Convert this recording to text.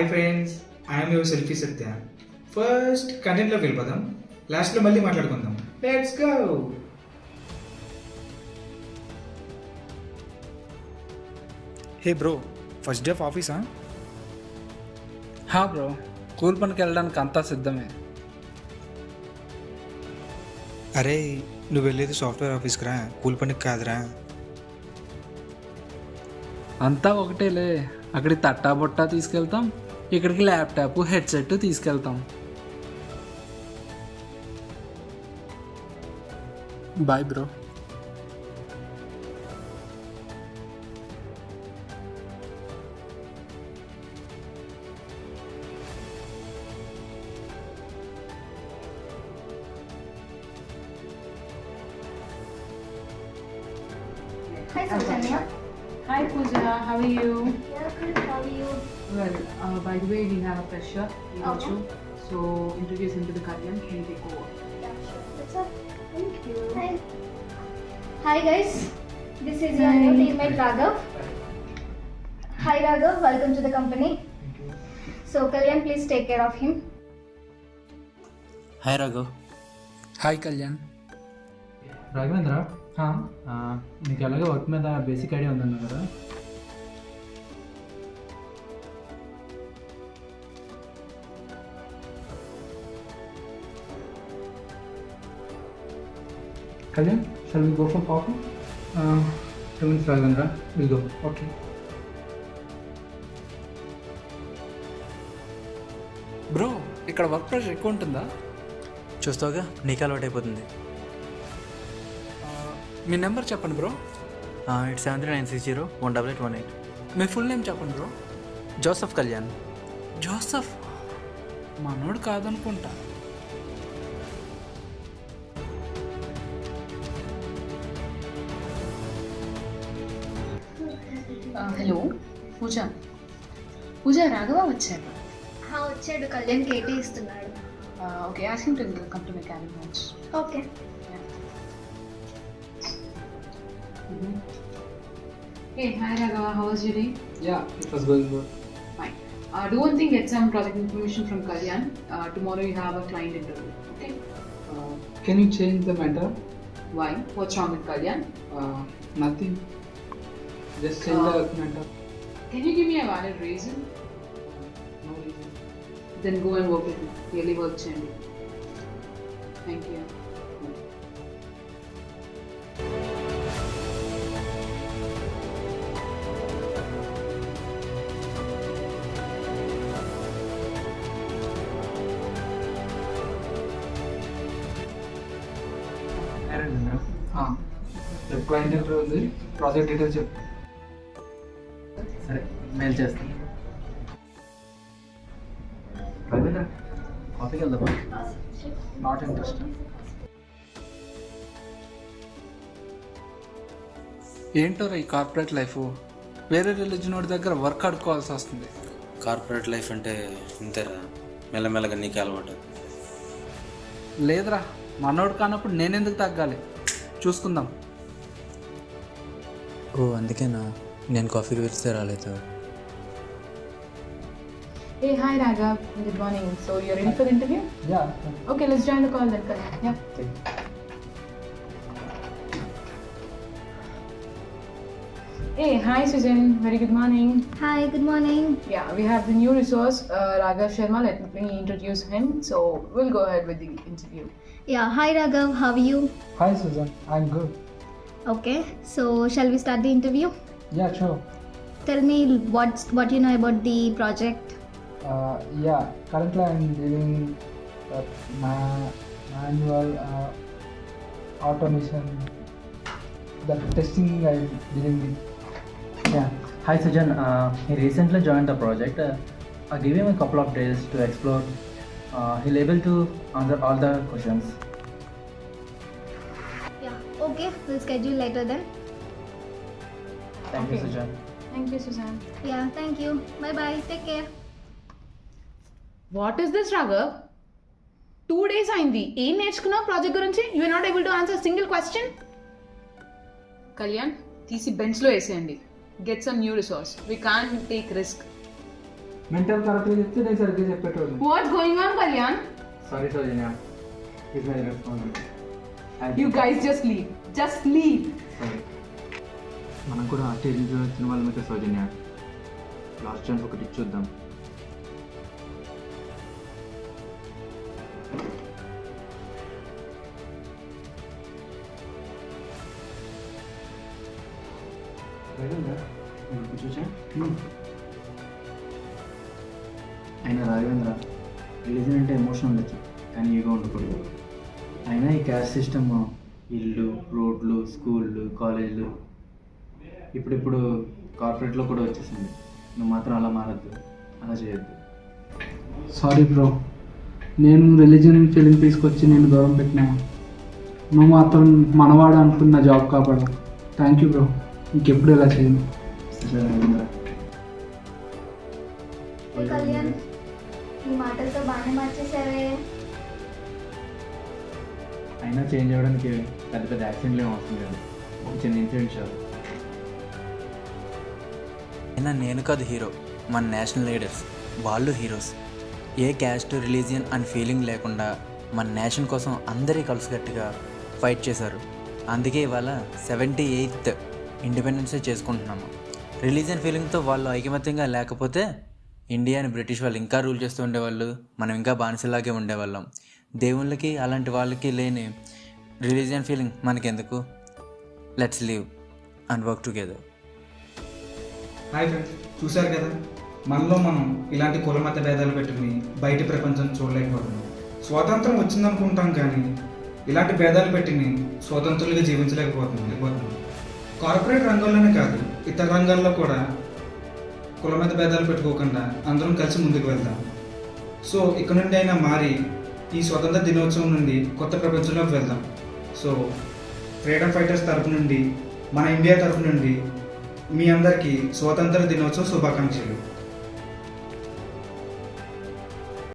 Hi friends, I'm your selfie Satya. First కంటెంట్లోకి వెళ్ళిపోదాం, లాస్ట్లో మళ్ళీ మాట్లాడుకుందాం. Let's go. Hey bro, first day of ఆఫీసా? హా బ్రో, కూల్ పనికి వెళ్ళడానికి అంతా సిద్ధమే. అరే, నువ్వు వెళ్ళేది సాఫ్ట్వేర్ ఆఫీస్కి రా, కూల్ పనికి కాదురా. అంతా ఒకటేలే, అక్కడికి తట్టా బొట్టా తీసుకెళ్తాం, ఇక్కడికి ల్యాప్టాప్ హెడ్సెట్ తీసుకెళ్తాం. Bye bro. Hi, Sujanya. Hi Pooja, how are you? Yeah, good. How are you? Well, by the way, we have a fresher, Okay. so introduce him to the Kalyan, he'll take over. Yeah, sure. What's up? Thank you. Hi guys. This is your new teammate Raghav. Hi Raghav, welcome to the company. So Kalyan, please take care of him. Hi Raghav. Hi Kalyan. Raghavendra, నీకు ఎలాగో work మీద basic idea ఉందన్నా కదా. Kalyan, shall we go for coffee? 2 minutes Raghavendra, will go. Okay. Bro, ఇక్కడ work pressure ఎక్కువ ఉంటుందా? చూస్తావుగా, నీకు అలవాటు అయిపోతుంది. మీ నెంబర్ చెప్పండి బ్రో. 8736018818. మీ ఫుల్ నేమ్ చెప్పండి బ్రో. జోసఫ్ కళ్యాణ్. జోసఫ్ మనోడు కాదనుకుంటా. Hello, Pooja. Pooja, Raghava వచ్చాడు. వచ్చాడు, కళ్యాణ్ కేటీ ఇస్తున్నాడు. Okay, ask him to come to my cabin lunch. Okay. Hey, hi Raghava, how was your day? Yeah, it was going good. Fine. Do one thing, get some project information from Kalyan. Tomorrow you have a client interview. Okay. Can you change the matter? Why? What's wrong with Kalyan? Nothing, just change the matter. Can you give me a valid reason? Then go and work with me. Really work చేయండి. Thank you. రేపు client interview ఉంది, project details చెప్పు. సరే, mail చేస్తాను. రవీంద్ర, కాఫీకి వెళ్దామా? Not interest. ఏంటో ఈ కార్పొరేట్ లైఫ్, వేరే రిలీజన్ వాడి దగ్గర వర్క్ ఆడుకోవాల్సి వస్తుంది. కార్పొరేట్ లైఫ్ అంటే ఇంతేరా, మెల్లమెల్లగా నీకు అలవాటు. లేదురా, మనోడు కానప్పుడు నేనెందుకు తగ్గాలి, చూసుకుందాం. ఓ అందుకేనా నేను కాఫీకి పిలిస్తే రాలేదు. Hey, hi Raghav. Good morning. So you're ready for the interview? Yeah. Okay, let's join the call then. Kalyan. Yeah. Hey, hi Susan. Very good morning. Hi, good morning. Yeah, we have the new resource, Raghav Sharma. Let me introduce him. So we'll go ahead with the interview. Yeah, hi Raghav, how are you? Hi Sujan, I'm good. Okay, so shall we start the interview? Yeah, sure. Tell me what you know about the project. Yeah, currently I'm doing manual automation, the testing I'm dealing with. Yeah. Hi Sujan, he recently joined the project. I gave him a couple of days to explore. He'll able to answer all the questions. Yeah, okay, we'll schedule later then. Thank you Okay. Sujan. Thank you, Susan. Yeah, thank you. Bye bye, take care. What is this, Raghav? 2 days అయింది, ఏం నేర్చుకున్నావు project గురించి? You are not able to answer single question. Kalyan, తీసి బెంచ్లో వేసేయండి. Get some new resource. We can't take risk. Mental కరెక్ట్గా చెప్తే నేను సరిగ్గా చెప్పేటోడు. What's going on, Kalyan? Sorry Soujanya, it's my responsibility. You guys just leave. Just leave. సరే, మనం కూడా ఆ స్టేజ్ నుంచి వచ్చిన వాళ్ళమైతే సౌజన్య, లాస్ట్ ఛాన్స్ ఒకటి ఇచ్చొద్దాం. అయినా రాఘవేంద్ర, రిలీజన్ అంటే ఎమోషన్ ఉండొచ్చు, కానీ ఈగో ఉండకూడదు. అయినా ఈ క్యాస్ట్ సిస్టమ్, ఇల్లు, రోడ్లు, స్కూళ్ళు, కాలేజీలు ఇప్పుడిప్పుడు కార్పొరేట్లో కూడా వచ్చేసింది. నువ్వు మాత్రం అలా మారద్దు, అలా చేయొద్దు. సారీ బ్రో, నేను రిలీజియన్ ఫీలింగ్ తీసుకొచ్చి నేను దూరం పెట్టినా. నువ్వు మాత్రం మనవాడు అనుకున్న జాబ్ కాపాడు. థ్యాంక్ యూ బ్రో, ఇంకెప్పుడు ఇలా చేయను. సరే రాఘవేంద్ర. ఏ కళ్యాణ్, ఈ మాటలతో బాగానే మార్చేసావే. అయినా చేంజ్ అవ్వడానికి పెద్ద పెద్ద యాక్సిడెంట్లు ఏం అవసరం లేదు, ఒక చిన్న ఇన్సిడెంట్ చాలు. అయినా నేను కాదు హీరో, మన నేషనల్ లీడర్స్ వాళ్ళు హీరోస్. ఏ క్యాస్ట్, రిలీజియన్ అని ఫీలింగ్ లేకుండా మన నేషన్ కోసం అందరి కలిసికట్టుగా ఫైట్ చేశారు. అందుకే ఇవాళ 78th ఇండిపెండెన్స్ డే చేసుకుంటున్నాము. రిలీజియన్ ఫీలింగ్తో వాళ్ళు ఐకమత్యంగా లేకపోతే ఇండియాని బ్రిటిష్ వాళ్ళు ఇంకా రూల్ చేస్తూ ఉండేవాళ్ళు, మనం ఇంకా బానిసలాగే ఉండేవాళ్ళం. దేవుళ్ళకి అలాంటి వాళ్ళకి లేని రిలీజియన్ ఫీలింగ్ మనకెందుకు? Let's live and work together. Hi friends, చూశారు కదా, మనలో మనం ఇలాంటి కుల మత భేదాలు పెట్టుకుని బయట ప్రపంచం చూడలేకపోతున్నాం. స్వాతంత్రం వచ్చిందనుకుంటాం కానీ ఇలాంటి భేదాలు పెట్టిని స్వతంత్రులుగా జీవించలేకపోతున్నాం. కార్పొరేట్ రంగంలోనే కాదు, ఇతర రంగాల్లో కూడా కుల మత భేదాలు పెట్టుకోకుండా అందరం కలిసి ముందుకు వెళ్దాం. సో ఇక్కడ నుండి అయినా మారి ఈ స్వతంత్ర దినోత్సవం నుండి కొత్త ప్రపంచంలోకి వెళ్దాం. సో ఫ్రీడమ్ ఫైటర్స్ తరపు నుండి, మన ఇండియా తరపు నుండి మీ అందరికీ స్వాతంత్ర దినోత్సవ శుభాకాంక్షలు.